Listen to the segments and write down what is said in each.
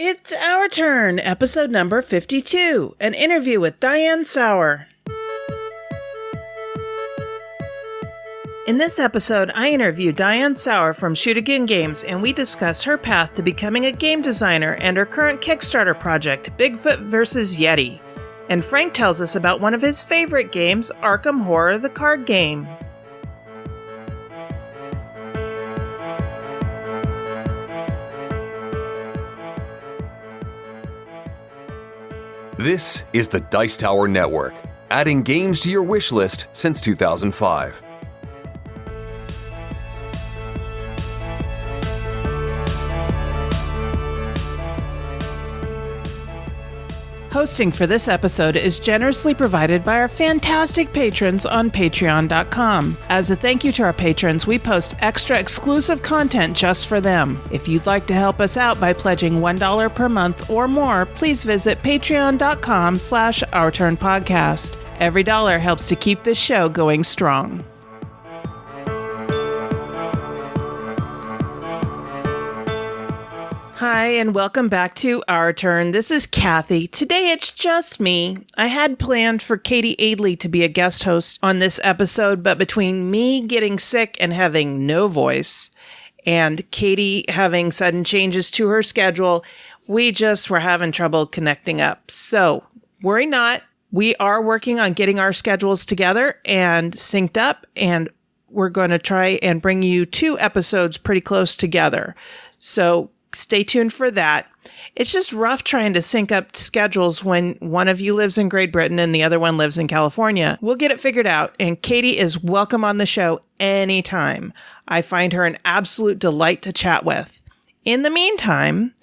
It's our turn, episode number 52, an interview with Diane Sauer. In this episode, I interview Diane Sauer from Shoot Again Games, and we discuss her path to becoming a game designer and her current Kickstarter project, Bigfoot vs. Yeti. And Frank tells us about one of his favorite games, Arkham Horror, the card game. This is the Dice Tower Network, adding games to your wish list since 2005. Hosting for this episode is generously provided by our fantastic patrons on patreon.com. As a thank you to our patrons, we post extra exclusive content just for them. If you'd like to help us out by pledging $1 per month or more, please visit patreon.com/OurTurnPodcast. Every dollar helps to keep this show going strong. Hi, and welcome back to Our Turn. This is Cathy. Today it's just me. I had planned for Katie Aidley to be a guest host on this episode, but between me getting sick and having no voice, and Katie having sudden changes to her schedule, we just were having trouble connecting up. So, worry not. We are working on getting our schedules together and synced up, and we're going to try and bring you 2 episodes pretty close together. So, stay tuned for that. It's just rough trying to sync up schedules when one of you lives in Great Britain and the other one lives in California. We'll get it figured out, and Katie is welcome on the show anytime. I find her an absolute delight to chat with. In the meantime,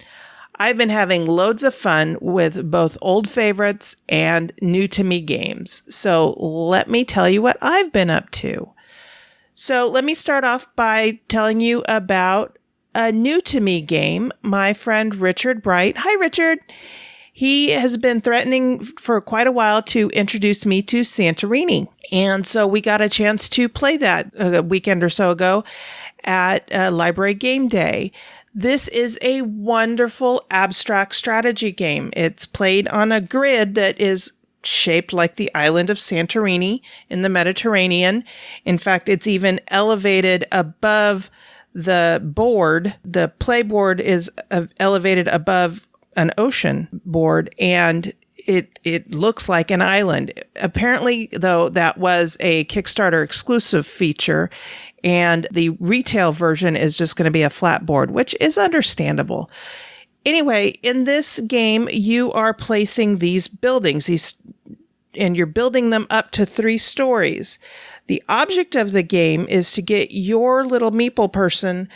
I've been having loads of fun with both old favorites and new to me games. So let me tell you what I've been up to. So let me start off by telling you about a new to me game, my friend Richard Bright. Hi, Richard. He has been threatening for quite a while to introduce me to Santorini. And so we got a chance to play that a weekend or so ago at Library Game Day. This is a wonderful abstract strategy game. It's played on a grid that is shaped like the island of Santorini in the Mediterranean. In fact, it's even elevated above the board. The play board is elevated above an ocean board, and it looks like an island. Apparently, though, that was a Kickstarter exclusive feature, and the retail version is just going to be a flat board, which is understandable. Anyway, in this game, you are placing these buildings, and you're building them up to 3 stories. The object of the game is to get your little meeple person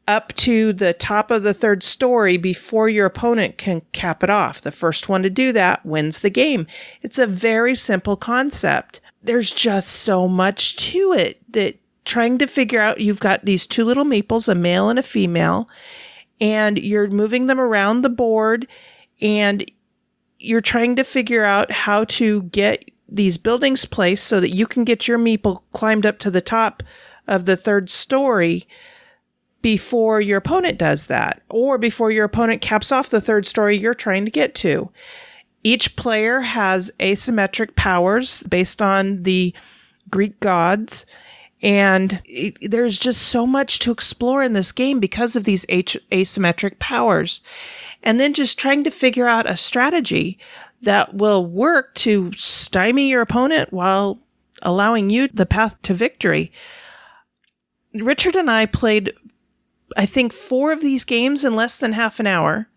up to the top of the 3rd story before your opponent can cap it off. The first one to do that wins the game. It's a very simple concept. There's just so much to it that trying to figure out, you've got these 2 little meeples, a male and a female, and you're moving them around the board, and you're trying to figure out how to get these buildings placed so that you can get your meeple climbed up to the top of the 3rd story before your opponent does that, or before your opponent caps off the 3rd story you're trying to get to. Each player has asymmetric powers based on the Greek gods, and there's just so much to explore in this game because of these asymmetric powers. And then just trying to figure out a strategy that will work to stymie your opponent while allowing you the path to victory. Richard and I played, I think, 4 of these games in less than half an hour.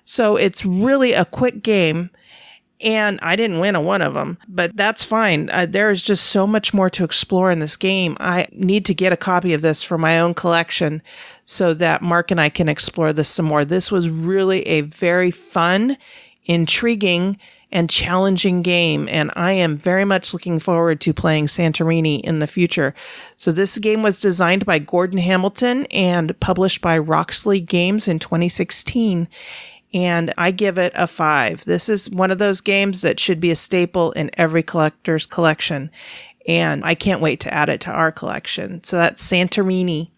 So it's really a quick game. And I didn't win one of them, but that's fine. There is just so much more to explore in this game. I need to get a copy of this for my own collection so that Mark and I can explore this some more. This was really a very fun, intriguing, and challenging game, and I am very much looking forward to playing Santorini in the future. So this game was designed by Gordon Hamilton and published by Roxley Games in 2016. And I give it a 5. This is one of those games that should be a staple in every collector's collection. And I can't wait to add it to our collection. So that's Santorini.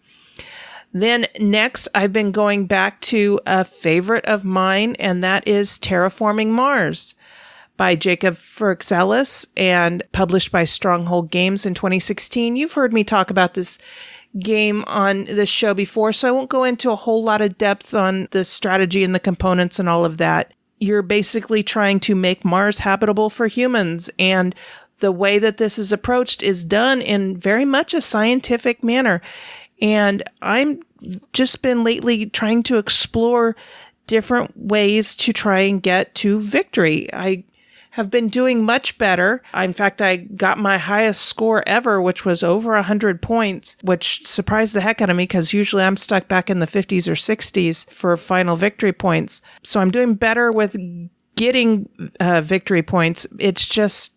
Then next, I've been going back to a favorite of mine, and that is Terraforming Mars by Jacob Furxelis and published by Stronghold Games in 2016. You've heard me talk about this game on this show before, so I won't go into a whole lot of depth on the strategy and the components and all of that. You're basically trying to make Mars habitable for humans, and the way that this is approached is done in very much a scientific manner. And I'm just been lately trying to explore different ways to try and get to victory. I have been doing much better. In fact, I got my highest score ever, which was over 100 points, which surprised the heck out of me because usually I'm stuck back in the 50s or 60s for final victory points. So I'm doing better with getting victory points. It's just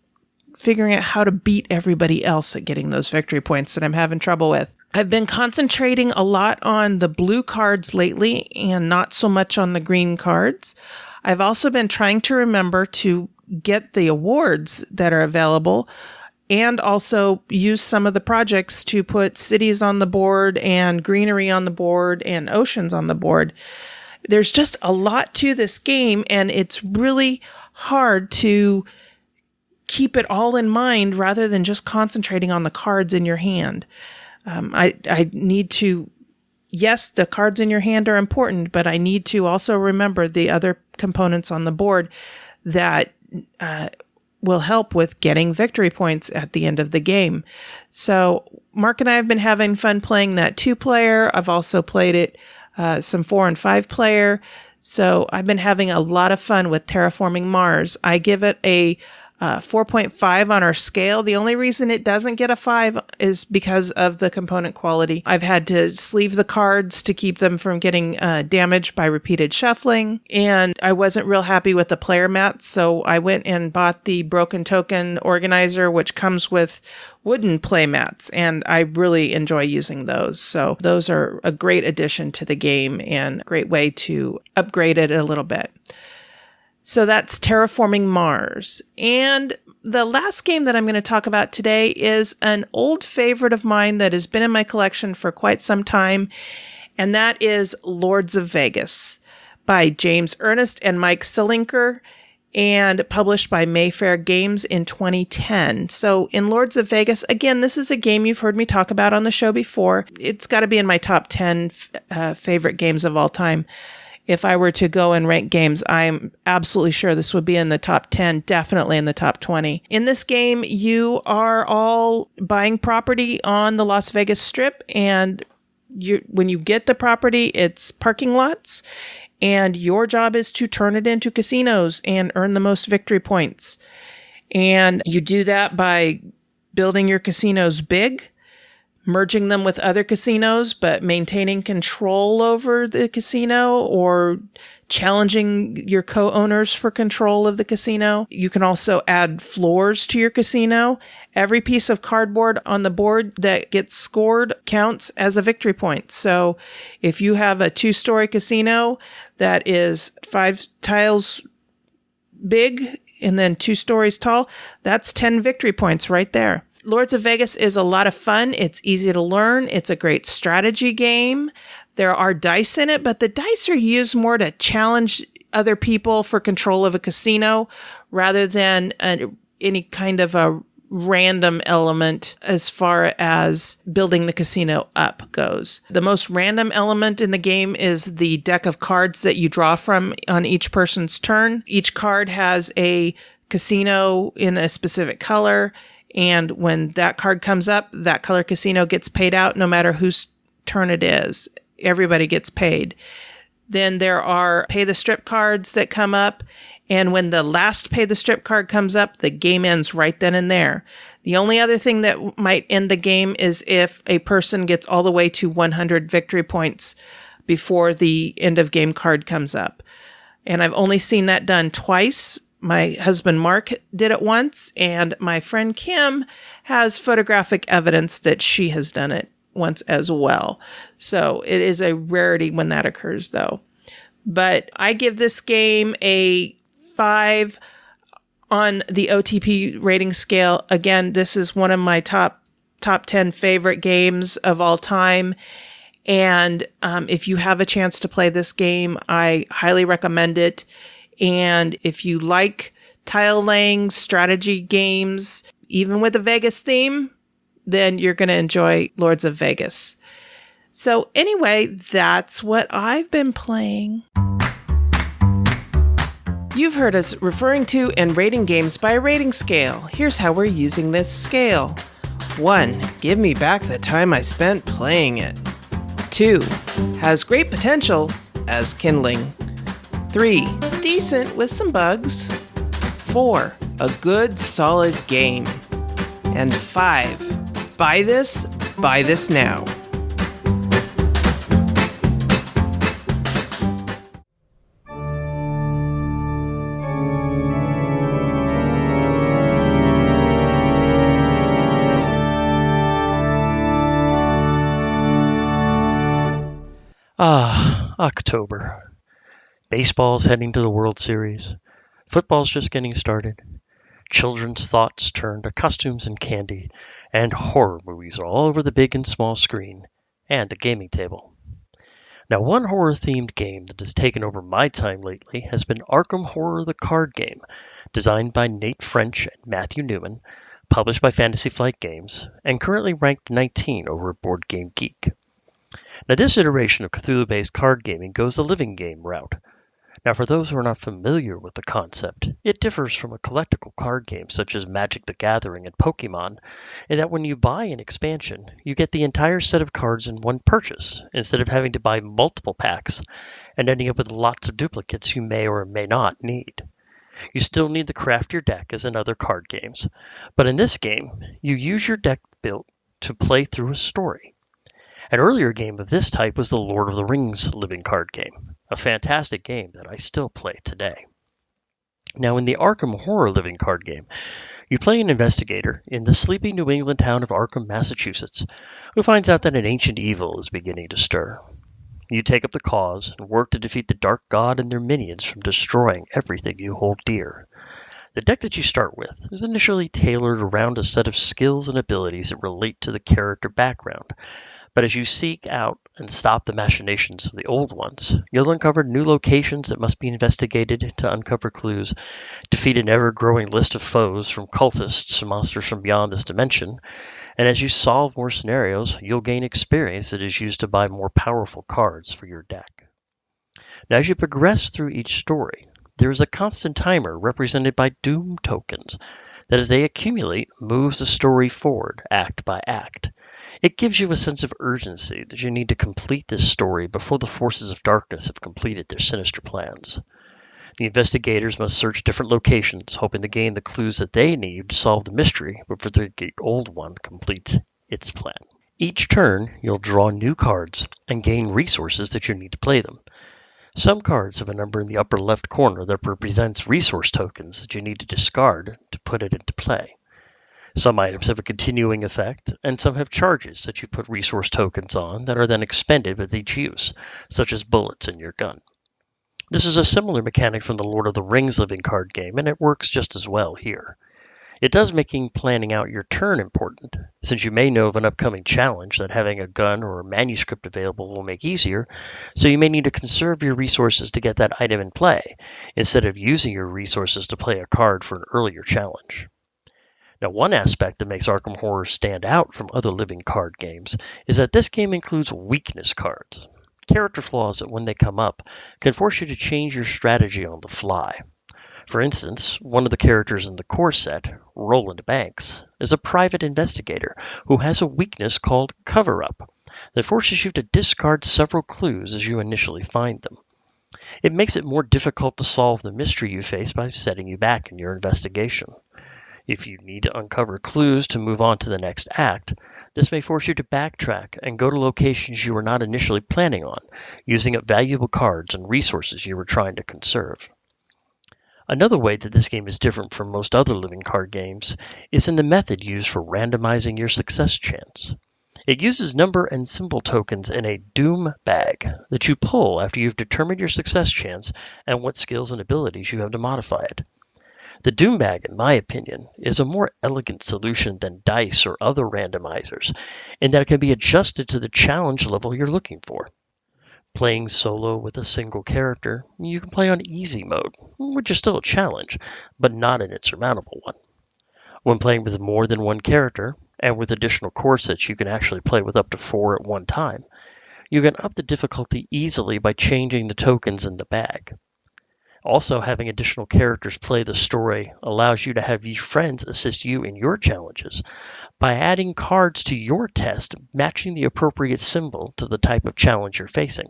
figuring out how to beat everybody else at getting those victory points that I'm having trouble with. I've been concentrating a lot on the blue cards lately and not so much on the green cards. I've also been trying to remember to get the awards that are available and also use some of the projects to put cities on the board and greenery on the board and oceans on the board. There's just a lot to this game, and it's really hard to keep it all in mind rather than just concentrating on the cards in your hand. I need to, yes, the cards in your hand are important, but I need to also remember the other components on the board that will help with getting victory points at the end of the game. So Mark and I have been having fun playing that 2-player. I've also played it some 4 and 5-player. So I've been having a lot of fun with Terraforming Mars. I give it a 4.5 on our scale. The only reason it doesn't get a 5 is because of the component quality. I've had to sleeve the cards to keep them from getting damaged by repeated shuffling, and I wasn't real happy with the player mats, so I went and bought the Broken Token Organizer, which comes with wooden play mats, and I really enjoy using those. So those are a great addition to the game and a great way to upgrade it a little bit. So that's Terraforming Mars. And the last game that I'm going to talk about today is an old favorite of mine that has been in my collection for quite some time, and that is Lords of Vegas by James Ernest and Mike Selinker, and published by Mayfair Games in 2010. So in Lords of Vegas, again, this is a game you've heard me talk about on the show before. It's got to be in my top 10 favorite games of all time. If I were to go and rank games, I'm absolutely sure this would be in the top 10, definitely in the top 20. In this game, you are all buying property on the Las Vegas Strip, and when you get the property, it's parking lots, and your job is to turn it into casinos and earn the most victory points. And you do that by building your casinos big, merging them with other casinos, but maintaining control over the casino or challenging your co-owners for control of the casino. You can also add floors to your casino. Every piece of cardboard on the board that gets scored counts as a victory point. So if you have a 2-story casino that is 5 tiles big and then 2 stories tall, that's 10 victory points right there. Lords of Vegas is a lot of fun. It's easy to learn. It's a great strategy game. There are dice in it, but the dice are used more to challenge other people for control of a casino rather than any kind of a random element as far as building the casino up goes. The most random element in the game is the deck of cards that you draw from on each person's turn. Each card has a casino in a specific color, and when that card comes up, that color casino gets paid out no matter whose turn it is. Everybody gets paid. Then there are pay the strip cards that come up, and when the last pay the strip card comes up, the game ends right then and there. The only other thing that might end the game is if a person gets all the way to 100 victory points before the end of game card comes up. And I've only seen that done twice. My husband Mark did it once, and my friend Kim has photographic evidence that she has done it once as well. So it is a rarity when that occurs, though. But I give this game a 5 on the OTP rating scale. Again, this is one of my top 10 favorite games of all time. And if you have a chance to play this game, I highly recommend it. And if you like tile laying strategy games, even with a Vegas theme, then you're going to enjoy Lords of Vegas. So anyway, that's what I've been playing. You've heard us referring to and rating games by a rating scale. Here's how we're using this scale. 1. Give me back the time I spent playing it. 2. Has great potential as kindling. 3. Decent with some bugs. 4. A good solid game. And 5. Buy this now. October. Baseball's heading to the World Series. Football's just getting started. Children's thoughts turn to costumes and candy, and horror movies are all over the big and small screen, and the gaming table. Now, one horror-themed game that has taken over my time lately has been Arkham Horror the card game, designed by Nate French and Matthew Newman, published by Fantasy Flight Games, and currently ranked 19 over at Board Game Geek. Now, this iteration of Cthulhu-based card gaming goes the living game route. Now, for those who are not familiar with the concept, it differs from a collectible card game such as Magic the Gathering and Pokemon, in that when you buy an expansion, you get the entire set of cards in one purchase, instead of having to buy multiple packs and ending up with lots of duplicates you may or may not need. You still need to craft your deck as in other card games, but in this game, you use your deck built to play through a story. An earlier game of this type was the Lord of the Rings living card game, a fantastic game that I still play today. Now, in the Arkham Horror living card game, you play an investigator in the sleepy New England town of Arkham, Massachusetts, who finds out that an ancient evil is beginning to stir. You take up the cause and work to defeat the Dark God and their minions from destroying everything you hold dear. The deck that you start with is initially tailored around a set of skills and abilities that relate to the character background, but as you seek out and stop the machinations of the old ones, you'll uncover new locations that must be investigated to uncover clues, defeat an ever-growing list of foes from cultists to monsters from beyond this dimension, and as you solve more scenarios, you'll gain experience that is used to buy more powerful cards for your deck. Now, as you progress through each story, there is a constant timer represented by doom tokens that, as they accumulate, moves the story forward act by act. It gives you a sense of urgency that you need to complete this story before the forces of darkness have completed their sinister plans. The investigators must search different locations, hoping to gain the clues that they need to solve the mystery before the old one completes its plan. Each turn, you'll draw new cards and gain resources that you need to play them. Some cards have a number in the upper left corner that represents resource tokens that you need to discard to put it into play. Some items have a continuing effect, and some have charges that you put resource tokens on that are then expended with each use, such as bullets in your gun. This is a similar mechanic from the Lord of the Rings living card game, and it works just as well here. It does make planning out your turn important, since you may know of an upcoming challenge that having a gun or a manuscript available will make easier, so you may need to conserve your resources to get that item in play, instead of using your resources to play a card for an earlier challenge. Now, one aspect that makes Arkham Horror stand out from other living card games is that this game includes weakness cards, character flaws that, when they come up, can force you to change your strategy on the fly. For instance, one of the characters in the core set, Roland Banks, is a private investigator who has a weakness called cover-up that forces you to discard several clues as you initially find them. It makes it more difficult to solve the mystery you face by setting you back in your investigation. If you need to uncover clues to move on to the next act, this may force you to backtrack and go to locations you were not initially planning on, using up valuable cards and resources you were trying to conserve. Another way that this game is different from most other living card games is in the method used for randomizing your success chance. It uses number and symbol tokens in a doom bag that you pull after you've determined your success chance and what skills and abilities you have to modify it. The Doom Bag, in my opinion, is a more elegant solution than dice or other randomizers in that it can be adjusted to the challenge level you're looking for. Playing solo with a single character, you can play on easy mode, which is still a challenge, but not an insurmountable one. When playing with more than one character, and with additional core sets you can actually play with up to 4 at one time, you can up the difficulty easily by changing the tokens in the bag. Also, having additional characters play the story allows you to have your friends assist you in your challenges by adding cards to your test matching the appropriate symbol to the type of challenge you're facing.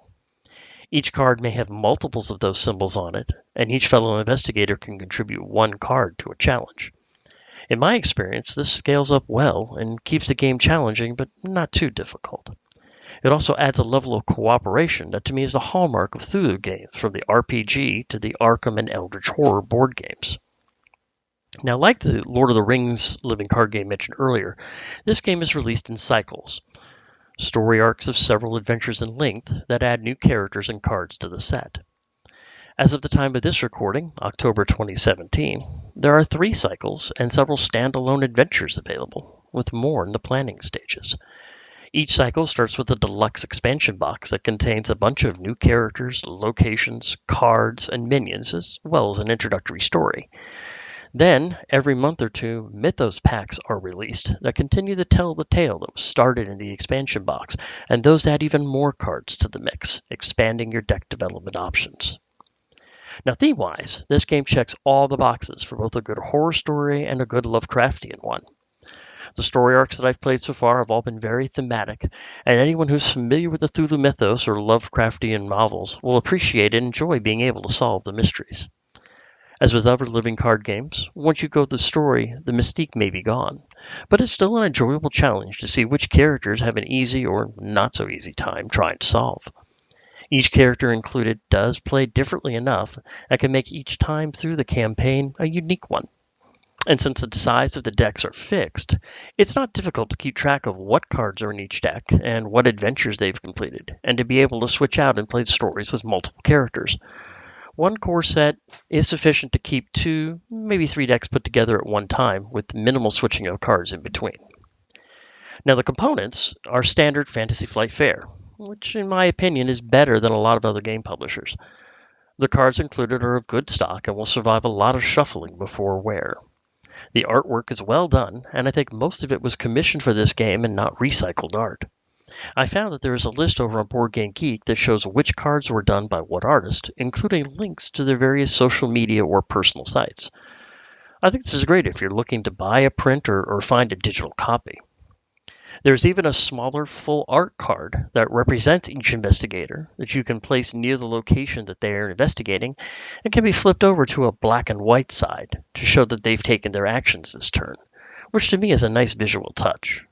Each card may have multiples of those symbols on it, and each fellow investigator can contribute one card to a challenge. In my experience, this scales up well and keeps the game challenging but not too difficult. It also adds a level of cooperation that to me is the hallmark of Cthulhu games, from the RPG to the Arkham and Eldritch Horror board games. Now, like the Lord of the Rings living card game mentioned earlier, this game is released in cycles. Story arcs of several adventures in length that add new characters and cards to the set. As of the time of this recording, October 2017, there are 3 cycles and several standalone adventures available, with more in the planning stages. Each cycle starts with a deluxe expansion box that contains a bunch of new characters, locations, cards, and minions, as well as an introductory story. Then, every month or two, Mythos packs are released that continue to tell the tale that was started in the expansion box, and those add even more cards to the mix, expanding your deck development options. Now, theme-wise, this game checks all the boxes for both a good horror story and a good Lovecraftian one. The story arcs that I've played so far have all been very thematic, and anyone who's familiar with the Cthulhu mythos or Lovecraftian novels will appreciate and enjoy being able to solve the mysteries. As with other living card games, once you go through the story, the mystique may be gone, but it's still an enjoyable challenge to see which characters have an easy or not so easy time trying to solve. Each character included does play differently enough that can make each time through the campaign a unique one. And since the size of the decks are fixed, it's not difficult to keep track of what cards are in each deck and what adventures they've completed, and to be able to switch out and play stories with multiple characters. One core set is sufficient to keep 2, maybe 3 decks put together at one time, with minimal switching of cards in between. Now, the components are standard Fantasy Flight fare, which in my opinion is better than a lot of other game publishers. The cards included are of good stock and will survive a lot of shuffling before wear. The artwork is well done, and I think most of it was commissioned for this game and not recycled art. I found that there is a list over on Board Game Geek that shows which cards were done by what artist, including links to their various social media or personal sites. I think this is great if you're looking to buy a print or find a digital copy. There's even a smaller full art card that represents each investigator that you can place near the location that they are investigating and can be flipped over to a black and white side to show that they've taken their actions this turn, which to me is a nice visual touch.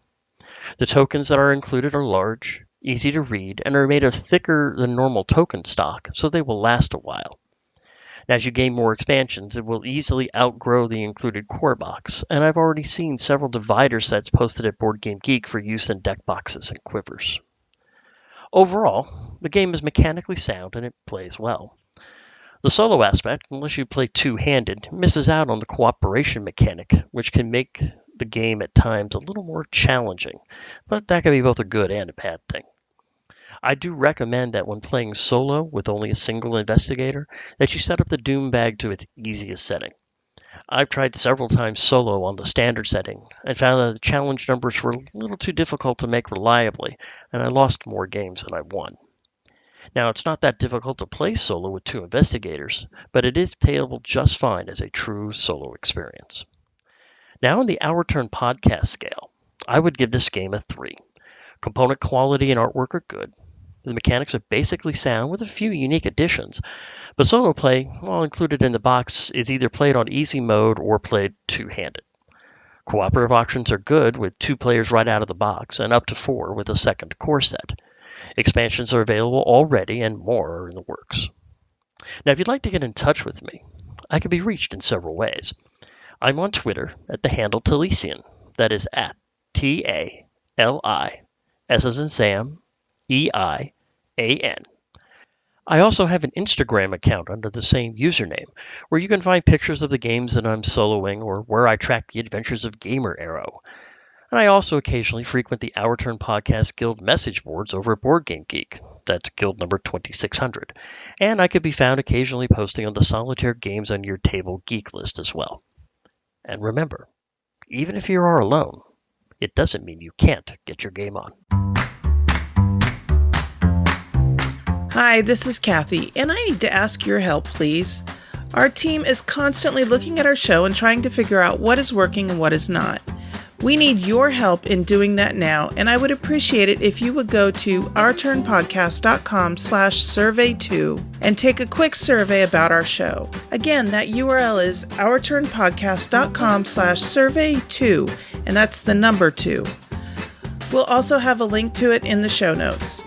The tokens that are included are large, easy to read, and are made of thicker than normal token stock, so they will last a while. And as you gain more expansions, it will easily outgrow the included core box, and I've already seen several divider sets posted at Board Game Geek for use in deck boxes and quivers. Overall, the game is mechanically sound and it plays well. The solo aspect, unless you play two-handed, misses out on the cooperation mechanic, which can make the game at times a little more challenging, but that can be both a good and a bad thing. I do recommend that when playing solo with only a single investigator, that you set up the Doom Bag to its easiest setting. I've tried several times solo on the standard setting and found that the challenge numbers were a little too difficult to make reliably, and I lost more games than I won. Now, it's not that difficult to play solo with 2 investigators, but it is playable just fine as a true solo experience. Now, in the Our Turn podcast scale, I would give this game a 3. Component quality and artwork are good. The mechanics are basically sound with a few unique additions, but solo play, while included in the box, is either played on easy mode or played two-handed. Cooperative options are good with 2 players right out of the box and up to 4 with a second core set. Expansions are available already and more are in the works. Now, if you'd like to get in touch with me, I can be reached in several ways. I'm on Twitter at the handle Talesian, that is at T-A-L-I, S as in Sam, E-I-A-N. I also have an Instagram account under the same username, where you can find pictures of the games that I'm soloing or where I track the adventures of Gamer Arrow. And I also occasionally frequent the Our Turn Podcast Guild message boards over at Board Game Geek. That's guild number 2600. And I could be found occasionally posting on the Solitaire Games on Your Table geek list as well. And remember, even if you are alone, it doesn't mean you can't get your game on. Hi, this is Cathy, and I need to ask your help, please. Our team is constantly looking at our show and trying to figure out what is working and what is not. We need your help in doing that now, and I would appreciate it if you would go to ourturnpodcast.com/survey2 and take a quick survey about our show. Again, that URL is ourturnpodcast.com/survey2, and that's the number 2. We'll also have a link to it in the show notes.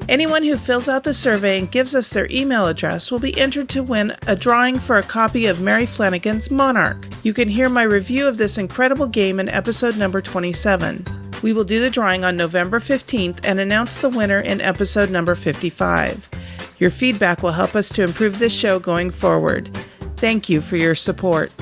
Anyone who fills out the survey and gives us their email address will be entered to win a drawing for a copy of Mary Flanagan's Monarch. You can hear my review of this incredible game in episode number 27. We will do the drawing on November 15th and announce the winner in episode number 55. Your feedback will help us to improve this show going forward. Thank you for your support.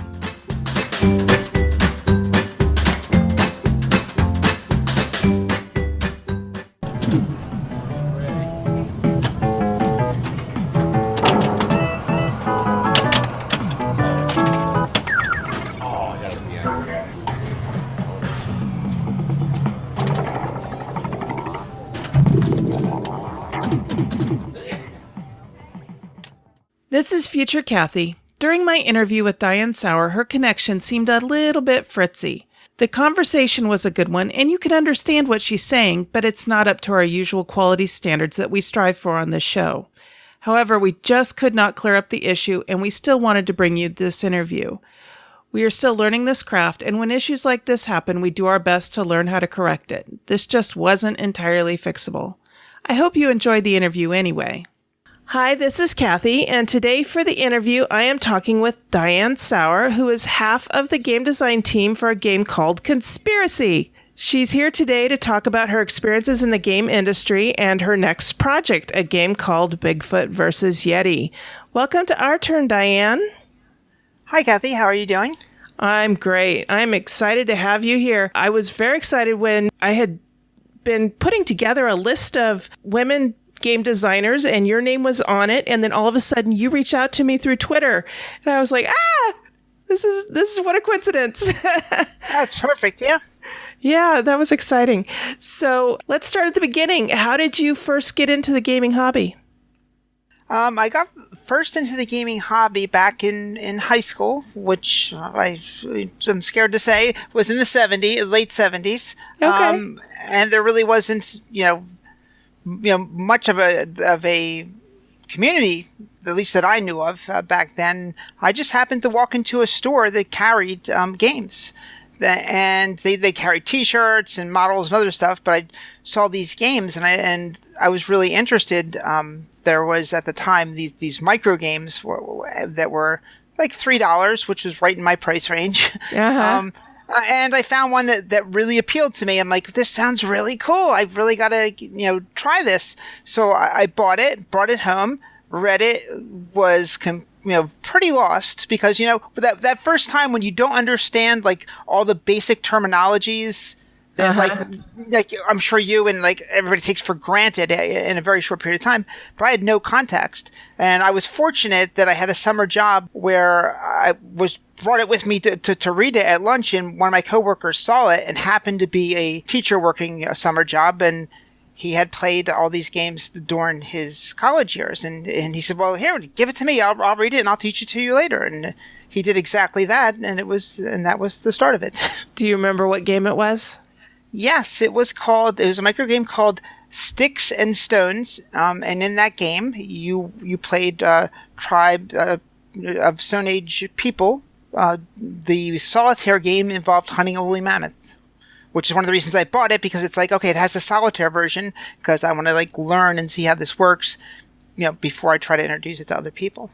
This is Future Cathy. During my interview with Diane Sauer, her connection seemed a little bit fritzy. The conversation was a good one, and you can understand what she's saying, but it's not up to our usual quality standards that we strive for on this show. However, we just could not clear up the issue, and we still wanted to bring you this interview. We are still learning this craft, and when issues like this happen, we do our best to learn how to correct it. This just wasn't entirely fixable. I hope you enjoyed the interview anyway. Hi, this is Cathy, and today for the interview, I am talking with Diane Sauer, who is half of the game design team for a game called Conspiracy. She's here today to talk about her experiences in the game industry and her next project, a game called Bigfoot vs. Yeti. Welcome to Our Turn, Diane. Hi, Cathy. How are you doing? I'm great. I'm excited to have you here. I was very excited when I had been putting together a list of women game designers and your name was on it, and then all of a sudden you reached out to me through Twitter, and I was like, this is what a coincidence. That's perfect. Yeah, that was exciting. So let's start at the beginning. How did you first get into the gaming hobby? I got first into the gaming hobby back in high school, which I'm scared to say was in the late 70s. Okay. And there really wasn't, much of a community, at least that I knew of back then. I just happened to walk into a store that carried games, and they carried T-shirts and models and other stuff. But I saw these games, and I was really interested. There was at the time these micro games that were like $3, which was right in my price range. Uh-huh. And I found one that really appealed to me. I'm like, this sounds really cool. I really got to, try this. So I bought it, brought it home, read it, was, pretty lost because, that first time when you don't understand like all the basic terminologies that like I'm sure you and like everybody takes for granted in a very short period of time, but I had no context. And I was fortunate that I had a summer job where I brought it with me to read it at lunch, and one of my coworkers saw it and happened to be a teacher working a summer job, and he had played all these games during his college years, and he said, well, here, give it to me, I'll read it and I'll teach it to you later. And he did exactly that, and that was the start of it. Do you remember what game it was? Yes, it was a micro game called Sticks and Stones, and in that game you played tribe of Stone Age people. The solitaire game involved hunting a woolly mammoth, which is one of the reasons I bought it, because it's like, okay, it has a solitaire version because I want to like learn and see how this works, before I try to introduce it to other people.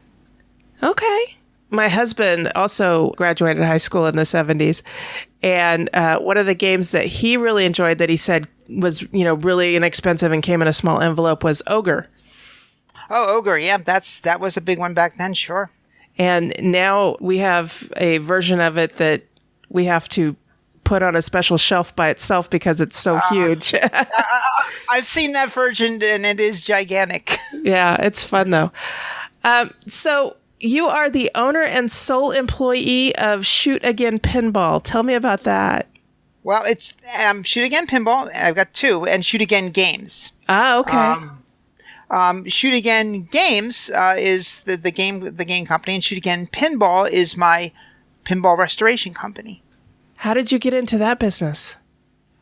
Okay. My husband also graduated high school in the 70s, and one of the games that he really enjoyed that he said was, really inexpensive and came in a small envelope was Ogre. Oh, Ogre, yeah, that was a big one back then, sure. And now we have a version of it that we have to put on a special shelf by itself because it's so huge. I've seen that version, and it is gigantic. Yeah, it's fun though. So you are the owner and sole employee of Shoot Again Pinball. Tell me about that. Well, it's Shoot Again Pinball. I've got two, and Shoot Again Games. Ah, okay. Shoot Again Games is the game company, and Shoot Again Pinball is my pinball restoration company. How did you get into that business?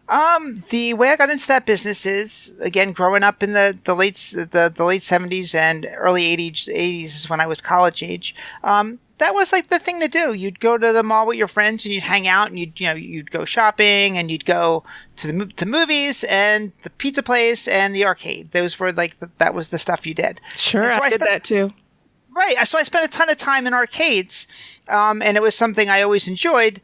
The way I got into that business is, again, growing up in the late 70s and early 80s is when I was college age. That was like the thing to do. You'd go to the mall with your friends and you'd hang out and you'd go shopping and you'd go to movies and the pizza place and the arcade. Those were like that was the stuff you did. Sure, I did that too. Right. So I spent a ton of time in arcades, and it was something I always enjoyed.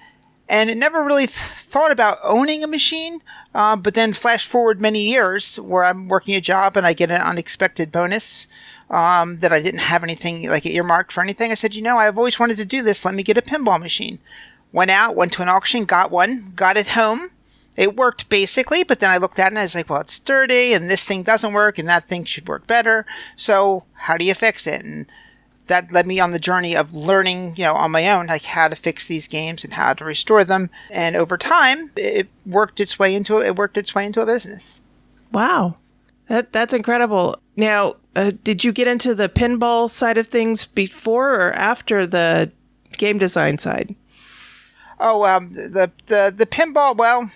And it never really thought about owning a machine, but then flash forward many years where I'm working a job and I get an unexpected bonus that I didn't have anything like earmarked for anything. I said, I've always wanted to do this. Let me get a pinball machine. Went to an auction, got one, got it home. It worked basically, but then I looked at it and I was like, well, it's dirty and this thing doesn't work and that thing should work better. So how do you fix it? And that led me on the journey of learning, on my own, like how to fix these games and how to restore them. And over time, it worked its way into a business. Wow. That's incredible. Now, did you get into the pinball side of things before or after the game design side? Oh, the pinball, well,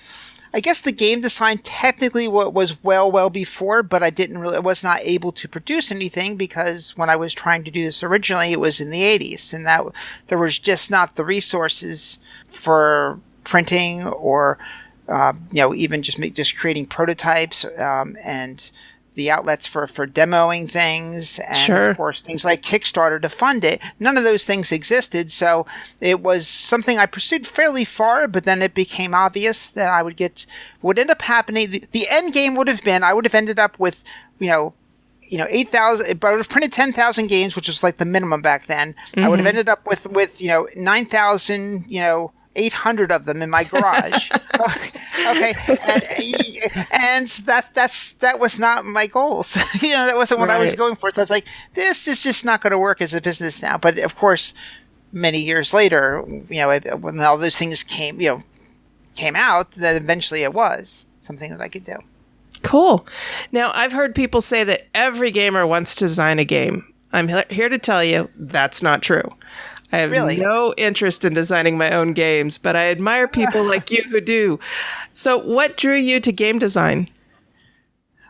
I guess the game design technically was well before, but I was not able to produce anything because when I was trying to do this originally, it was in the 80s, and that there was just not the resources for printing or, even just creating prototypes, and the outlets for demoing things, and sure. Of course things like Kickstarter to fund it. None of those things existed, so it was something I pursued fairly far, but then it became obvious that would end up happening. The end game would have been I would have ended up with 8,000, but I would have printed 10,000 games, which was like the minimum back then. Mm-hmm. I would have ended up with 9,000 800 of them in my garage. Okay. And that was not my goals. That wasn't what I was going for. So I was like, this is just not going to work as a business now. But of course, many years later, when all those things came out, then eventually it was something that I could do. Cool. Now, I've heard people say that every gamer wants to design a game. I'm here to tell you that's not true. I have no interest in designing my own games, but I admire people like you who do. So what drew you to game design?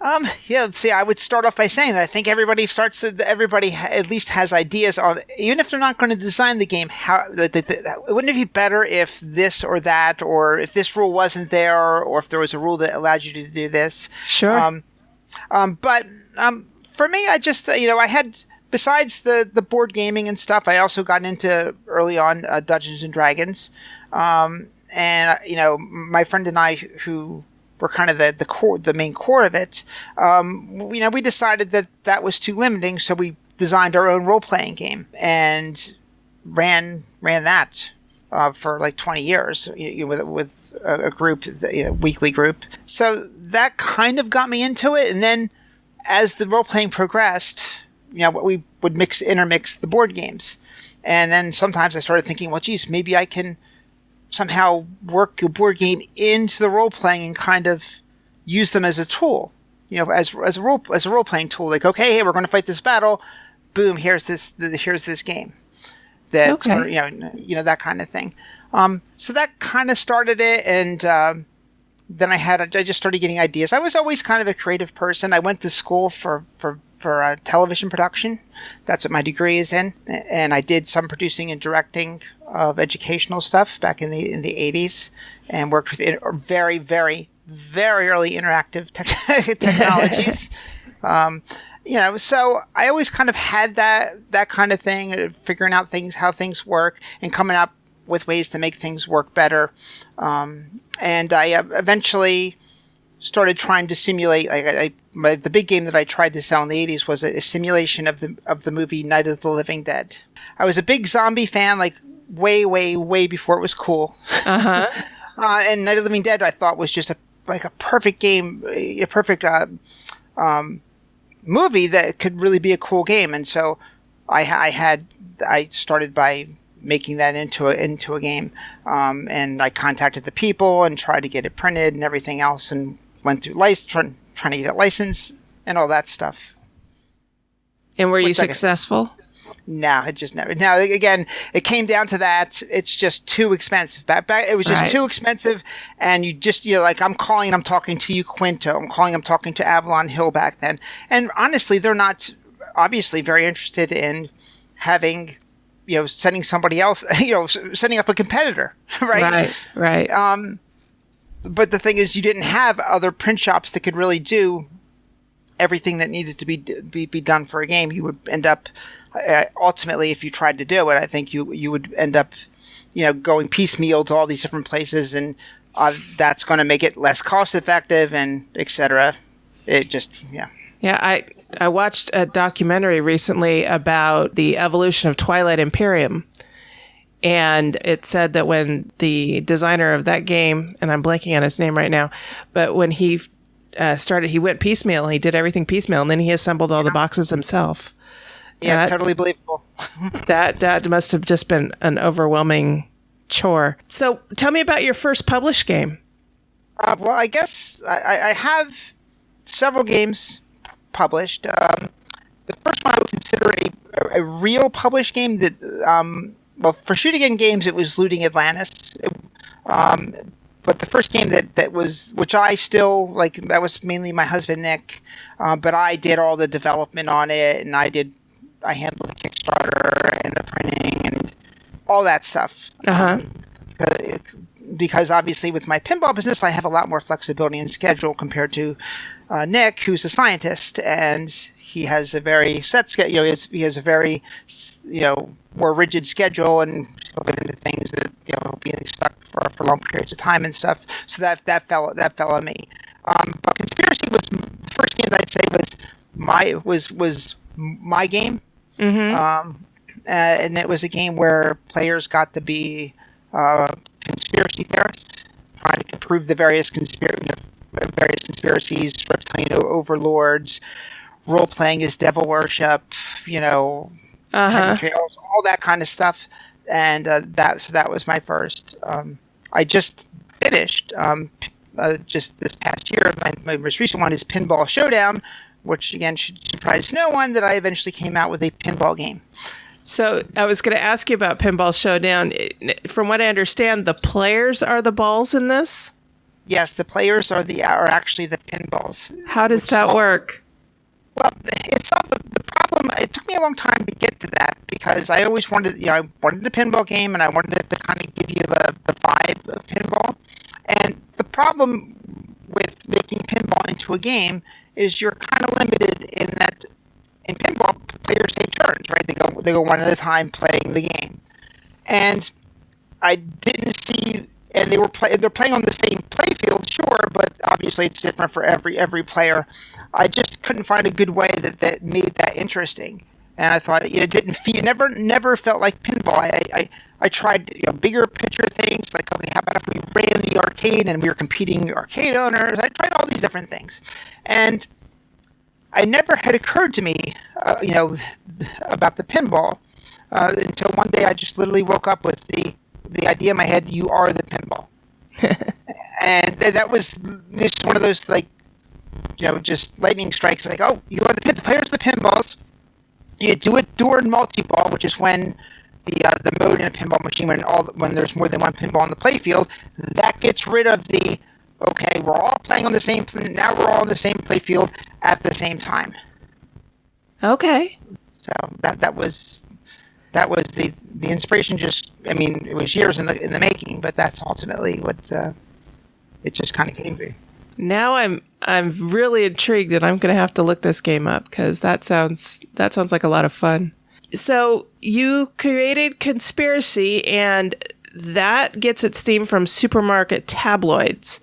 Let's see, I would start off by saying that I think everybody at least has ideas on, even if they're not going to design the game, wouldn't it be better if this or that, or if this rule wasn't there, or if there was a rule that allowed you to do this? Sure. But for me, I just, I had... Besides the board gaming and stuff, I also got into early on Dungeons and Dragons, and my friend and I, who were kind of the main core of it, we decided that was too limiting, so we designed our own role playing game and ran that for like 20 years with a group, weekly group. So that kind of got me into it, and then as the role playing progressed, we would intermix the board games. And then sometimes I started thinking, well, geez, maybe I can somehow work a board game into the role playing and kind of use them as a tool, as a role playing tool. Like, okay, hey, we're going to fight this battle. Boom, here's this game. That's okay. That kind of thing. So that kind of started it, and then I just started getting ideas. I was always kind of a creative person. I went to school for television production. That's what my degree is in. And I did some producing and directing of educational stuff back in the 80s, and worked with very, very, very early interactive technologies. So I always kind of had that kind of thing, figuring out how things work and coming up with ways to make things work better. And I eventually started trying to simulate. The big game that I tried to sell in the 80s was a simulation of the movie Night of the Living Dead. I was a big zombie fan, like way, way, way before it was cool. Uh-huh. And Night of the Living Dead, I thought, was just a perfect game, a perfect movie that could really be a cool game. And so I started by making that into a game, and I contacted the people and tried to get it printed and everything else, and went through trying to get it licensed and all that stuff. And were you successful? No, it just never. Now again, it came down to that. It's just too expensive. Back it was just too expensive, and like I'm talking to you, Quinto. I'm talking to Avalon Hill back then. And honestly, they're not obviously very interested in having, sending somebody else, setting up a competitor, right? Right. But the thing is, you didn't have other print shops that could really do everything that needed to be done for a game. You would end up ultimately, if you tried to do it, I think you would end up, going piecemeal to all these different places, and that's going to make it less cost effective, and etc. It just Yeah, I watched a documentary recently about the evolution of Twilight Imperium. And it said that when the designer of that game, and I'm blanking on his name right now, but when he started, he went piecemeal. He did everything piecemeal, and then he assembled all the boxes himself. Yeah, totally believable. that must have just been an overwhelming chore. So tell me about your first published game. Well, I guess I have several games published. The first one I would consider a real published game that... well, for shooting in games, it was Looting Atlantis. But the first game that was, which I still, like, that was mainly my husband, Nick. But I did all the development on it, and I handled the Kickstarter and the printing and all that stuff. Uh-huh. Because obviously with my pinball business, I have a lot more flexibility in schedule compared to Nick, who's a scientist, and he has a very set schedule. He has a very, more rigid schedule, and he'll get into things that he'll be stuck for long periods of time and stuff. So that fell on me. But Conspiracy was the first game that I'd say was my game. Mm-hmm. And it was a game where players got to be conspiracy theorists, trying to prove the various conspiracies, reptilian overlords, role playing as devil worship, chemtrails, all that kind of stuff, and that was my first. I just finished just this past year. My most recent one is Pinball Showdown, which again should surprise no one that I eventually came out with a pinball game. So I was going to ask you about Pinball Showdown. From what I understand, the players are the balls in this? Yes, the players are actually the pinballs. How does that work? Well, it's not the problem. It took me a long time to get to that because I always wanted, I wanted a pinball game, and I wanted it to kind of give you the vibe of pinball. And the problem with making pinball into a game is you're kind of limited in that in pinball, players take turns, right? They go one at a time playing the game. And I didn't see, and they're playing on the same playfield, sure, but obviously it's different for every player. I just couldn't find a good way that made that interesting. And I thought it didn't feel, never felt like pinball. I tried bigger picture things, like, okay, how about if we ran the arcade and we were competing arcade owners? I tried all these different things. And I never had occurred to me, about the pinball until one day I just literally woke up with the idea in my head, you are the pinball. And that was just one of those, like, just lightning strikes, like, oh, you are the players of the pinballs. You do it during multi-ball, which is when the mode in a pinball machine, when there's more than one pinball on the playfield, that gets rid of the, okay, we're all playing on the same, now we're all on the same playfield at the same time. Okay. So that was the inspiration. It was years in the making, but that's ultimately what it just kind of came to. Now I'm really intrigued, and I'm going to have to look this game up because that sounds like a lot of fun. So you created Conspiracy, and that gets its theme from supermarket tabloids.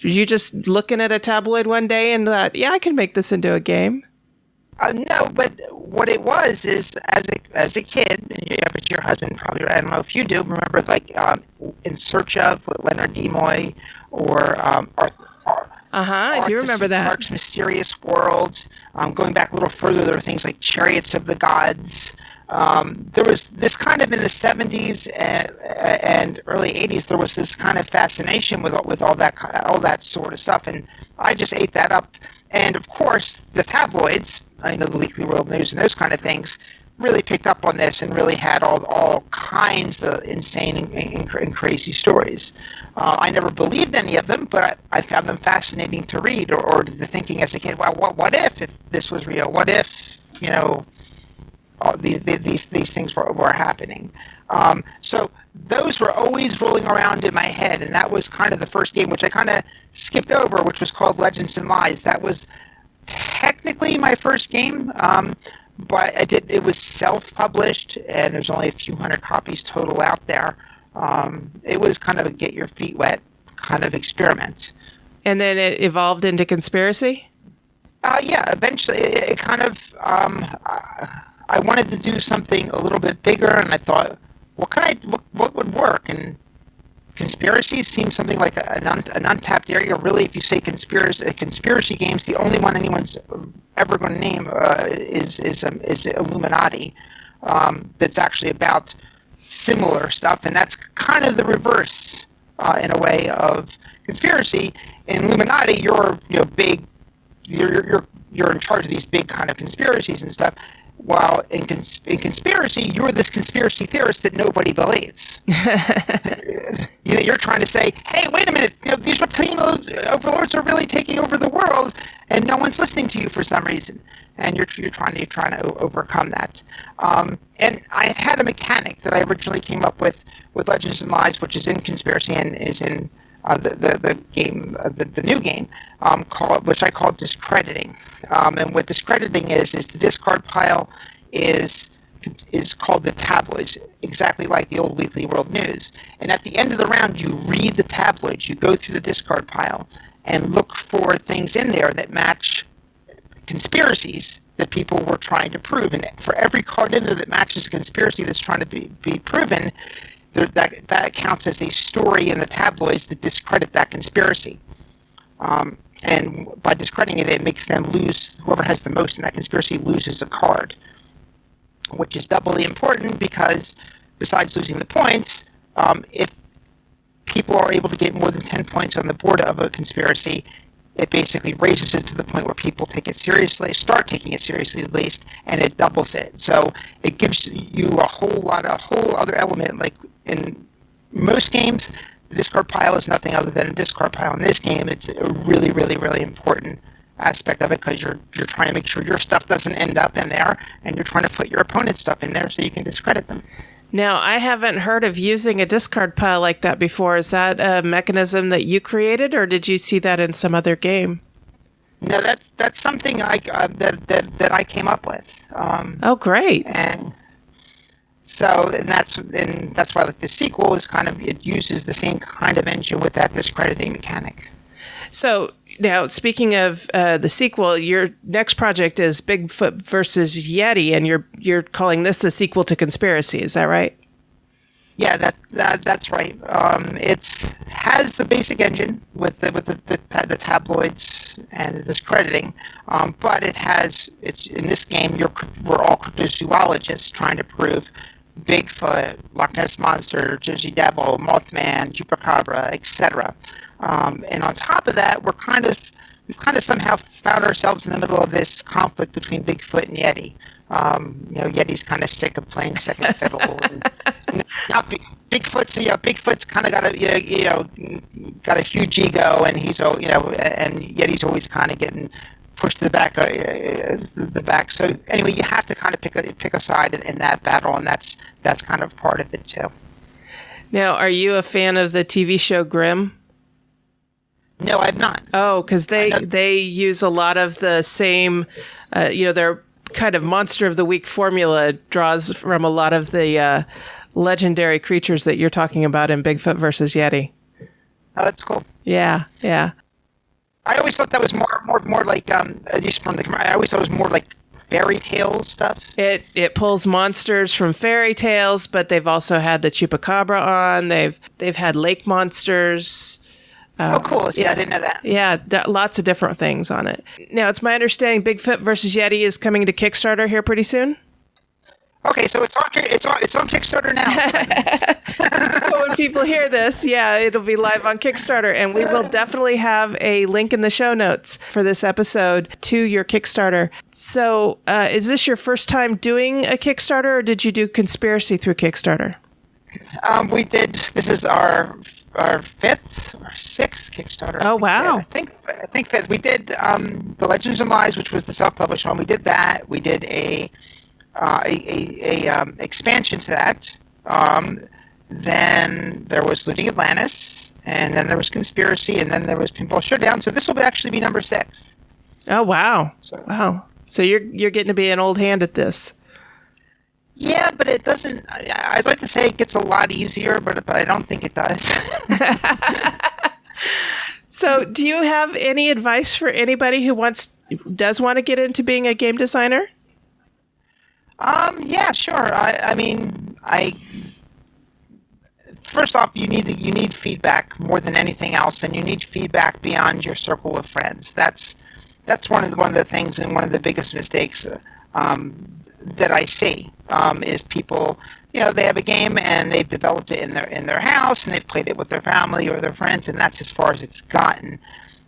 Were you just looking at a tabloid one day and thought, yeah, I can make this into a game? No, but what it was is, as a kid, and your husband probably, I don't know if you do, remember like In Search Of with Leonard Nimoy, or I do remember that. Clark's Mysterious World. Going back a little further, there were things like Chariots of the Gods. There was this kind of in the 70s and early 80s. There was this kind of fascination with all that sort of stuff, and I just ate that up. And of course, the tabloids, the Weekly World News and those kind of things, really picked up on this and really had all kinds of insane and crazy stories. I never believed any of them, but I found them fascinating to read, or the thinking as a kid, well, what if this was real? What if, all these things were happening? So those were always rolling around in my head, and that was kind of the first game, which I kind of skipped over, which was called Legends and Lies. That was technically my first game, but it was self-published, and there's only a few hundred copies total out there. It was kind of a get your feet wet kind of experiment. And then it evolved into Conspiracy? Yeah, eventually it kind of, I wanted to do something a little bit bigger, and I thought, what would work? And Conspiracy seems something like an untapped area. Really, if you say conspiracy games, the only one anyone's ever going to name is Illuminati. That's actually about similar stuff, and that's kind of the reverse in a way of Conspiracy. In Illuminati, you're in charge of these big kind of conspiracies and stuff. While in Conspiracy, you're this conspiracy theorist that nobody believes. You're trying to say, hey, wait a minute, these reptilian overlords are really taking over the world, and no one's listening to you for some reason. And you're trying to overcome that. And I had a mechanic that I originally came up with Legends and Lies, which is in Conspiracy and is in the game, the new game, which I call discrediting. And what discrediting is the discard pile is called the tabloids, exactly like the old Weekly World News. And at the end of the round, you read the tabloids, you go through the discard pile, and look for things in there that match conspiracies that people were trying to prove. And for every card in there that matches a conspiracy that's trying to be proven, that counts as a story in the tabloids that discredit that conspiracy. And by discrediting it, it makes them lose. Whoever has the most in that conspiracy loses a card, which is doubly important because besides losing the points, if people are able to get more than 10 points on the board of a conspiracy, it basically raises it to the point where people take it seriously, start taking it seriously at least, and it doubles it. So it gives you a whole other element. Like in most games, the discard pile is nothing other than a discard pile. In this game, it's a really, really, really important aspect of it because you're trying to make sure your stuff doesn't end up in there, and you're trying to put your opponent's stuff in there so you can discredit them. Now, I haven't heard of using a discard pile like that before. Is that a mechanism that you created, or did you see that in some other game? No, that's something that I came up with. Oh, great! And so, and that's why like the sequel is it uses the same kind of engine with that discrediting mechanic. So now, speaking of the sequel, your next project is Bigfoot versus Yeti, and you're calling this the sequel to Conspiracy. Is that right? Yeah, that's right. It has the basic engine with the tabloids and the discrediting, but it's in this game we're all cryptozoologists trying to prove Bigfoot, Loch Ness Monster, Jersey Devil, Mothman, Chupacabra, etc. And on top of that, we've kind of somehow found ourselves in the middle of this conflict between Bigfoot and Yeti. Yeti's kind of sick of playing second fiddle. Bigfoot's kind of got a huge ego, and and Yeti's always kind of getting pushed to the back. So anyway, you have to kind of pick a side in that battle, and that's kind of part of it too. Now, are you a fan of the TV show Grimm? No, I'm not. Oh, because they use a lot of the same, their kind of monster of the week formula draws from a lot of the legendary creatures that you're talking about in Bigfoot versus Yeti. Oh, that's cool. Yeah. I always thought that was more like at least from the. I always thought it was more like fairy tale stuff. It pulls monsters from fairy tales, but they've also had the chupacabra on. They've had lake monsters. Oh, cool. See, I didn't know that. Yeah, lots of different things on it. Now, it's my understanding Bigfoot versus Yeti is coming to Kickstarter here pretty soon. Okay, so it's on Kickstarter now. So when people hear this, yeah, it'll be live on Kickstarter, and we will definitely have a link in the show notes for this episode to your Kickstarter. So, is this your first time doing a Kickstarter, or did you do Conspiracy through Kickstarter? We did. This is our fifth or sixth Kickstarter. Oh, wow. I think fifth. We did the Legends and Lies, which was the self-published one. We did that. We did a expansion to that. Then there was Looting Atlantis, and then there was Conspiracy, and then there was Pinball Showdown. So this will actually be number 6. Oh, wow. Wow. So you're getting to be an old hand at this. Yeah, but it doesn't. I'd like to say it gets a lot easier, but I don't think it does. So, do you have any advice for anybody who does want to get into being a game designer? Yeah, sure. I mean, first off, you need feedback more than anything else, and you need feedback beyond your circle of friends. That's one of the things, and one of the biggest mistakes that I see is people, they have a game and they've developed it in their house and they've played it with their family or their friends, and that's as far as it's gotten.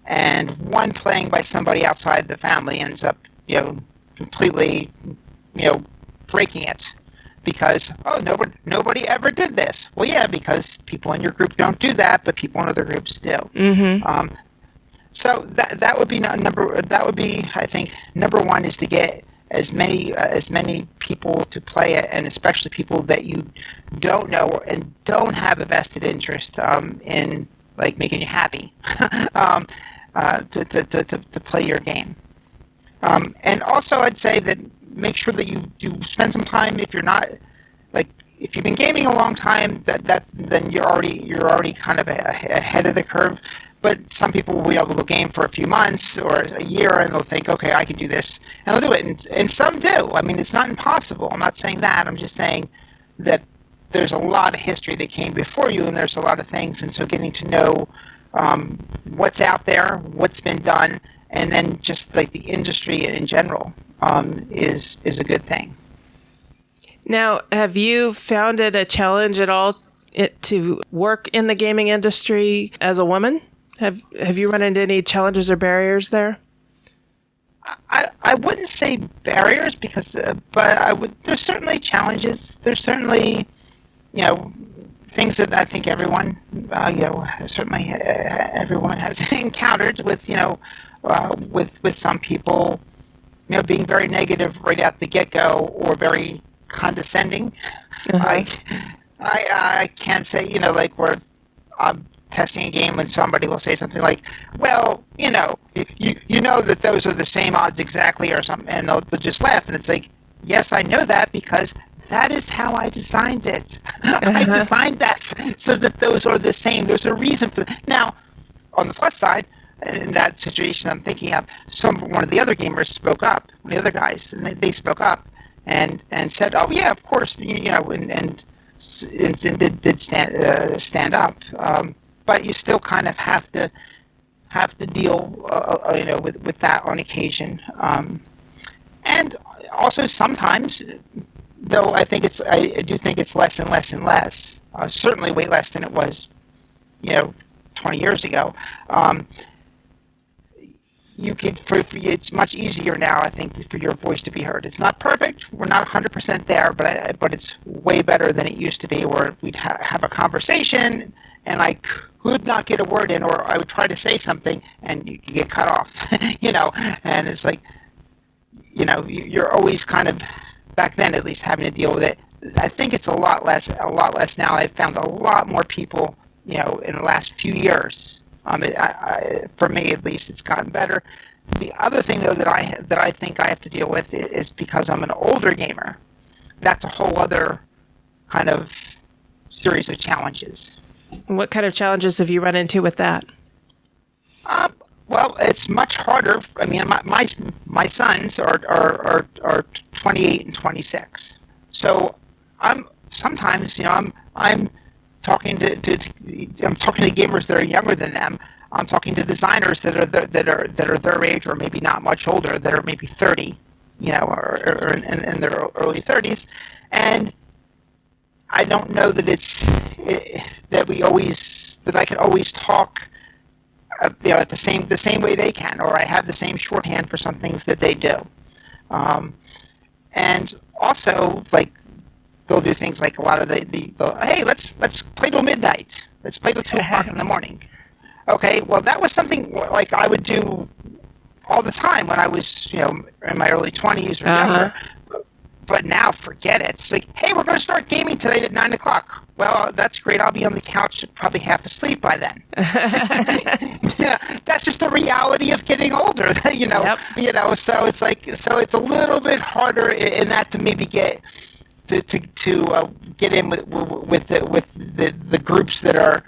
And one playing by somebody outside the family ends up, completely, breaking it because nobody ever did this. Well, yeah, because people in your group don't do that, but people in other groups do. Mm-hmm. So that would be I think number one is to get as many people to play it, and especially people that you don't know and don't have a vested interest in, like, making you happy to play your game. And also, I'd say that make sure that you do spend some time. If you've been gaming a long time, then you're already kind of ahead of the curve. But some people will game for a few months or a year, and they'll think, okay, I can do this, and they'll do it. And some do. I mean, it's not impossible. I'm not saying that. I'm just saying that there's a lot of history that came before you, and there's a lot of things. And so getting to know what's out there, what's been done, and then just like the industry in general is a good thing. Now, have you found it a challenge at all to work in the gaming industry as a woman? Have you run into any challenges or barriers there? I wouldn't say barriers because, but there's certainly challenges. There's certainly, things that I think everyone, certainly everyone has encountered with, with some people, being very negative right at the get-go or very condescending. Uh-huh. I can't say, where I'm testing a game when somebody will say something like, well, you know that those are the same odds exactly or something, and they'll just laugh, and it's like, yes, I know that because that is how I designed it. I designed that so that those are the same. There's a reason for that. Now, on the plus side, in that situation I'm thinking of, one of the other gamers spoke up, one of the other guys, and they spoke up and said, oh yeah, of course, and did stand up. But you still kind of have to deal, with that on occasion. And also sometimes, though I do think it's less and less and less. Certainly way less than it was, 20 years ago. It's much easier now, I think, for your voice to be heard. It's not perfect. We're not 100% there, but it's way better than it used to be, where we'd have a conversation and I could not get a word in, or I would try to say something and you get cut off, and it's like, you're always kind of, back then at least, having to deal with it. I think it's a lot less now. I've found a lot more people, in the last few years. For me, at least, it's gotten better. The other thing, though, that I think I have to deal with is because I'm an older gamer. That's a whole other kind of series of challenges. What kind of challenges have you run into with that? Well, it's much harder. I mean, my sons are 28 and 26. So I'm sometimes, I'm talking to gamers that are younger than them. I'm talking to designers that are their age, or maybe not much older, that are maybe 30, or in their early 30s, and I don't know that that I can always talk, the same way they can, or I have the same shorthand for some things that they do, and also like they'll do things like a lot of the hey, let's play till midnight, let's play till 2 o'clock in the morning. Okay, well that was something like I would do all the time when I was in my early 20s or younger. But now, forget it. It's like, hey, we're going to start gaming tonight at 9 o'clock. Well, that's great. I'll be on the couch probably half asleep by then. That's just the reality of getting older. Yep. So it's it's a little bit harder in that to maybe get to get in with the groups that are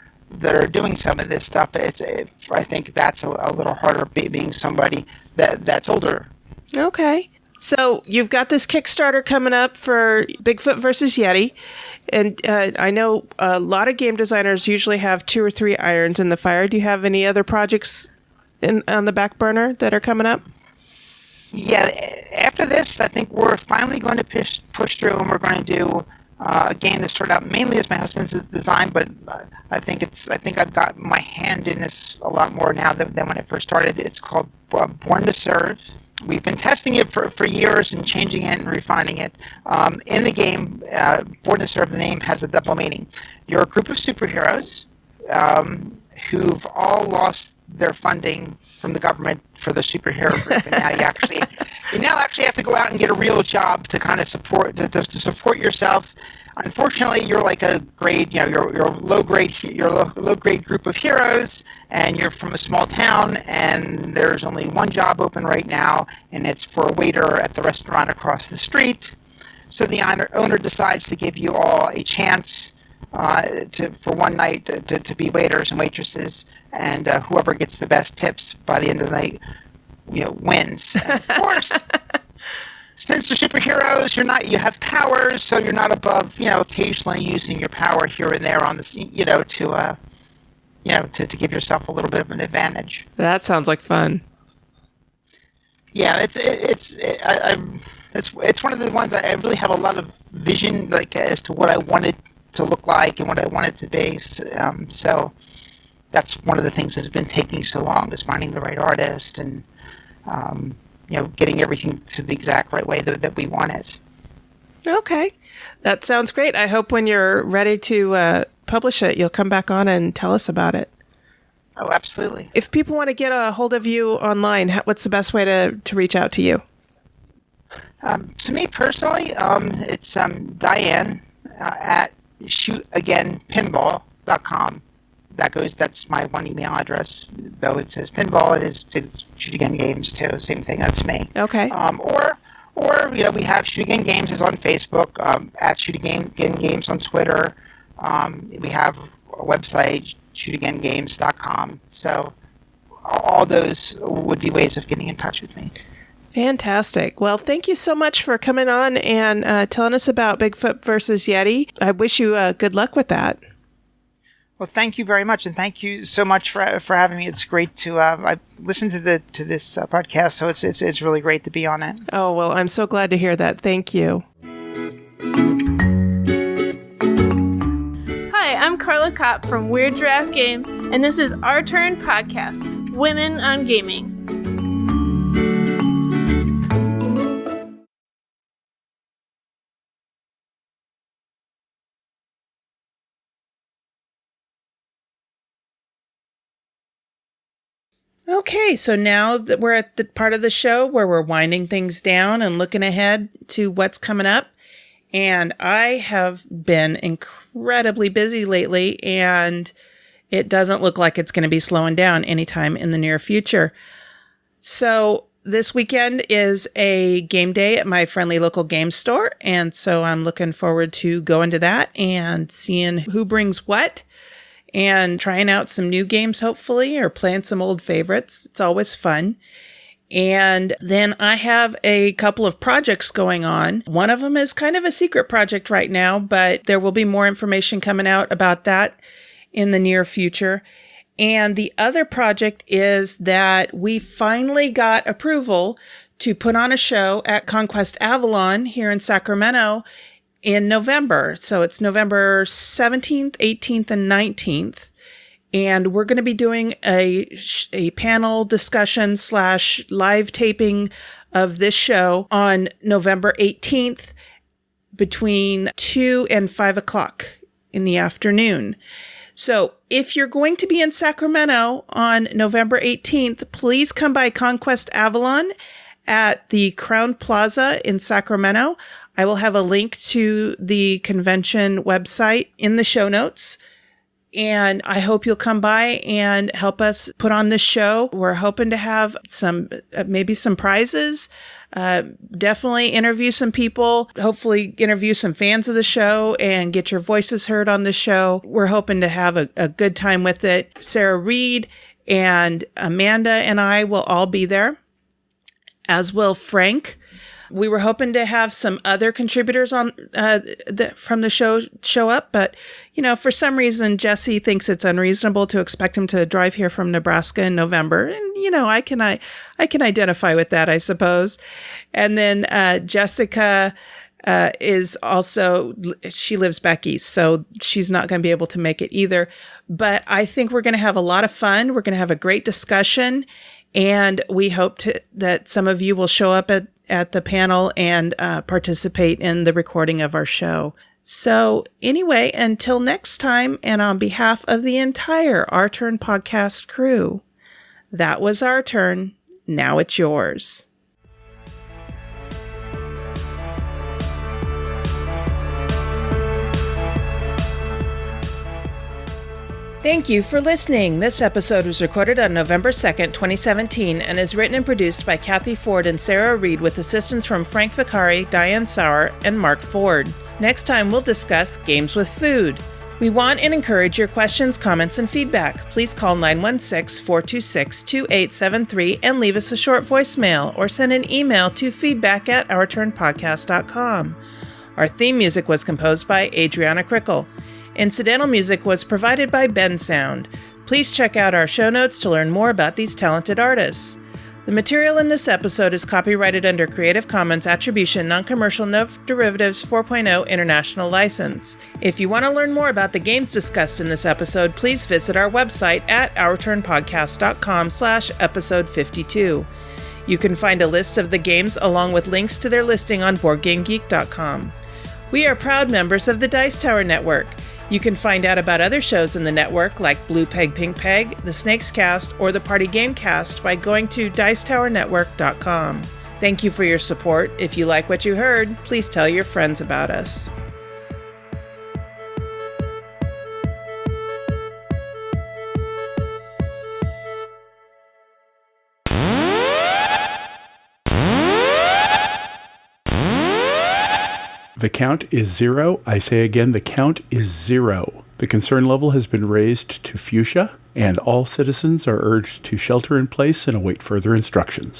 doing some of this stuff. I think that's a little harder being somebody that's older. Okay. So you've got this Kickstarter coming up for Bigfoot versus Yeti, and I know a lot of game designers usually have 2 or 3 irons in the fire. Do you have any other projects on the back burner that are coming up? Yeah, after this, I think we're finally going to push through, and we're going to do a game that started out mainly as my husband's design, but I think I've got my hand in this a lot more now than when it first started. It's called Born to Serve. We've been testing it for years and changing it and refining it. In the game, Born to Serve, the name has a double meaning. You're a group of superheroes who've all lost their funding from the government for the superhero group, and now you actually have to go out and get a real job to kind of support yourself. Unfortunately, you're like a grade, you're a low grade group of heroes, and you're from a small town, and there's only one job open right now, and it's for a waiter at the restaurant across the street. So the owner decides to give you all a chance for one night to be waiters and waitresses, and whoever gets the best tips by the end of the night, wins. And of course. Since you're superheroes, you have powers, so you're not above, occasionally using your power here and there on this, to give yourself a little bit of an advantage. That sounds like fun. Yeah, it's one of the ones I really have a lot of vision, like as to what I want it to look like and what I want it to be. So that's one of the things that's been taking so long, is finding the right artist and. Getting everything to the exact right way that we want it. Okay. That sounds great. I hope when you're ready to publish it, you'll come back on and tell us about it. Oh, absolutely. If people want to get a hold of you online, what's the best way to reach out to you? To me personally, it's Diane at shootagainpinball.com. That's my one email address. Though it says pinball, it's Shoot Again Games too. Same thing. That's me. Okay. Or we have Shoot Again Games is on Facebook, at Shoot Again Games on Twitter. We have a website, shootagaingames.com. So all those would be ways of getting in touch with me. Fantastic. Well, thank you so much for coming on and telling us about Bigfoot versus Yeti. I wish you good luck with that. Well, thank you very much, and thank you so much for having me. It's great to I listened to this podcast, so it's really great to be on it. Oh well, I'm so glad to hear that. Thank you. Hi, I'm Carla Kopp from Weird Giraffe Games, and this is Our Turn Podcast, Women on Gaming. Okay, so now that we're at the part of the show where we're winding things down and looking ahead to what's coming up. And I have been incredibly busy lately, and it doesn't look like it's going to be slowing down anytime in the near future. So this weekend is a game day at my friendly local game store, and so I'm looking forward to going to that and seeing who brings what. and trying out some new games, hopefully, or playing some old favorites. It's always fun. And then I have a couple of projects going on. One of them is kind of a secret project right now, but there will be more information coming out about that in the near future. And the other project is that we finally got approval to put on a show at Conquest Avalon here in Sacramento in November. So it's November 17th, 18th, and 19th. And we're going to be doing a panel discussion / live taping of this show on November 18th between 2 and 5 o'clock in the afternoon. So if you're going to be in Sacramento on November 18th, please come by Conquest Avalon at the Crown Plaza in Sacramento. I will have a link to the convention website in the show notes. And I hope you'll come by and help us put on this show. We're hoping to have maybe some prizes, definitely interview some people, hopefully interview some fans of the show and get your voices heard on the show. We're hoping to have a good time with it. Sarah Reed and Amanda and I will all be there, as will Frank. We were hoping to have some other contributors on from the show up, but for some reason Jesse thinks it's unreasonable to expect him to drive here from Nebraska in November, and I can identify with that, I suppose. And then Jessica is also, she lives back east, so she's not going to be able to make it either. But I think we're going to have a lot of fun. We're going to have a great discussion, and we hope that some of you will show up at the panel and participate in the recording of our show. So anyway, until next time, and on behalf of the entire Our Turn podcast crew, that was our turn. Now it's yours. Thank you for listening. This episode was recorded on November 2nd, 2017, and is written and produced by Cathy Ford and Sarah Reed with assistance from Frank Vicari, Diane Sauer, and Mark Ford. Next time, we'll discuss games with food. We want and encourage your questions, comments, and feedback. Please call 916-426-2873 and leave us a short voicemail, or send an email to feedback@ourturnpodcast.com. Our theme music was composed by Adriana Crickle. Incidental music was provided by Ben Sound. Please check out our show notes to learn more about these talented artists. The material in this episode is copyrighted under Creative Commons Attribution Non-Commercial No Derivatives 4.0 International License. If you want to learn more about the games discussed in this episode, please visit our website at ourturnpodcast.com/episode 52. You can find a list of the games along with links to their listing on BoardGameGeek.com. We are proud members of the Dice Tower Network. You can find out about other shows in the network like Blue Peg Pink Peg, The Snakes Cast, or the Party Game Cast by going to dicetowernetwork.com. Thank you for your support. If you like what you heard, please tell your friends about us. The count is 0. I say again, the count is 0. The concern level has been raised to fuchsia, and all citizens are urged to shelter in place and await further instructions.